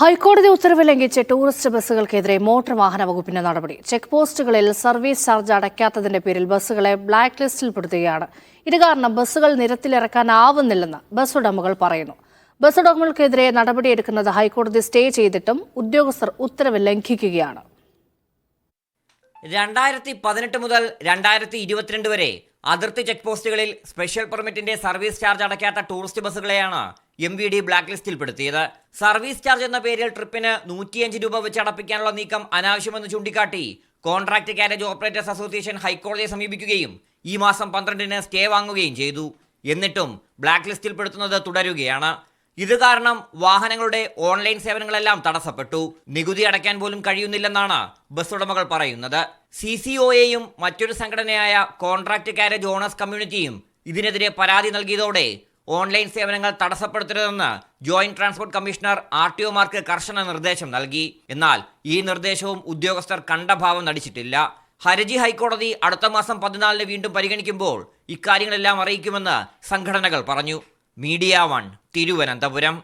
ഹൈക്കോടതി ഉത്തരവ് ലംഘിച്ച് ടൂറിസ്റ്റ് ബസ്സുകൾക്കെതിരെ മോട്ടോർ വാഹന വകുപ്പിന്റെ നടപടി. ചെക്ക് പോസ്റ്റുകളിൽ സർവീസ് ചാർജ് അടയ്ക്കാത്തതിന്റെ പേരിൽ ബസ്സുകളെ ബ്ലാക്ക് ലിസ്റ്റിൽപ്പെടുത്തുകയാണ്. ഇത് കാരണം ബസ്സുകൾ നിരത്തിലിറക്കാനാവുന്നില്ലെന്ന് ബസ് ഉടമകൾ പറയുന്നു. ബസ് ഉടമകൾക്കെതിരെ നടപടിയെടുക്കുന്നത് ഹൈക്കോടതി സ്റ്റേ ചെയ്തിട്ടും ഉദ്യോഗസ്ഥർ ഉത്തരവ് ലംഘിക്കുകയാണ്. 2018 മുതൽ 2022 വരെ അതിർത്തി ചെക്ക് പോസ്റ്റുകളിൽ സ്പെഷ്യൽ പെർമിറ്റിന്റെ സർവീസ് ചാർജ് അടയ്ക്കാത്ത ടൂറിസ്റ്റ് ബസ്സുകളെയാണ് MVD ബ്ലാക്ക് ലിസ്റ്റിൽപ്പെടുത്തിയത്. സർവീസ് ചാർജ് എന്ന പേരിൽ ട്രിപ്പിന് 105 രൂപ വെച്ച് അടപ്പിക്കാനുള്ള നീക്കം അനാവശ്യമെന്ന് ചൂണ്ടിക്കാട്ടി കോൺട്രാക്ട് കാരേജ് ഓപ്പറേറ്റേഴ്സ് അസോസിയേഷൻ ഹൈക്കോടതിയെ സമീപിക്കുകയും ഈ മാസം 12-ന് സ്റ്റേ വാങ്ങുകയും ചെയ്തു. എന്നിട്ടും ബ്ലാക്ക് ലിസ്റ്റിൽപ്പെടുത്തുന്നത് തുടരുകയാണ്. ഇത് കാരണം വാഹനങ്ങളുടെ ഓൺലൈൻ സേവനങ്ങളെല്ലാം തടസ്സപ്പെട്ടു. നികുതി അടയ്ക്കാൻ പോലും കഴിയുന്നില്ലെന്നാണ് ബസ് ഉടമകൾ പറയുന്നത്. CCOAയും മറ്റൊരു സംഘടനയായ കോൺട്രാക്ട് കാരേജ് ഓണേഴ്സ് കമ്മ്യൂണിറ്റിയും ഇതിനെതിരെ പരാതി നൽകിയതോടെ ഓൺലൈൻ സേവനങ്ങൾ തടസ്സപ്പെടുത്തരുതെന്ന് ജോയിന്റ് ട്രാൻസ്പോർട്ട് കമ്മീഷണർ RTOമാർക്ക് കർശന നിർദ്ദേശം നൽകി. എന്നാൽ ഈ നിർദ്ദേശവും ഉദ്യോഗസ്ഥർ കണ്ട ഭാവം നടിച്ചിട്ടില്ല. ഹർജി ഹൈക്കോടതി അടുത്ത മാസം 14-ന് വീണ്ടും പരിഗണിക്കുമ്പോൾ ഇക്കാര്യങ്ങളെല്ലാം അറിയിക്കുമെന്ന് സംഘടനകൾ പറഞ്ഞു. മീഡിയ 1 തിരുവനന്തപുരം.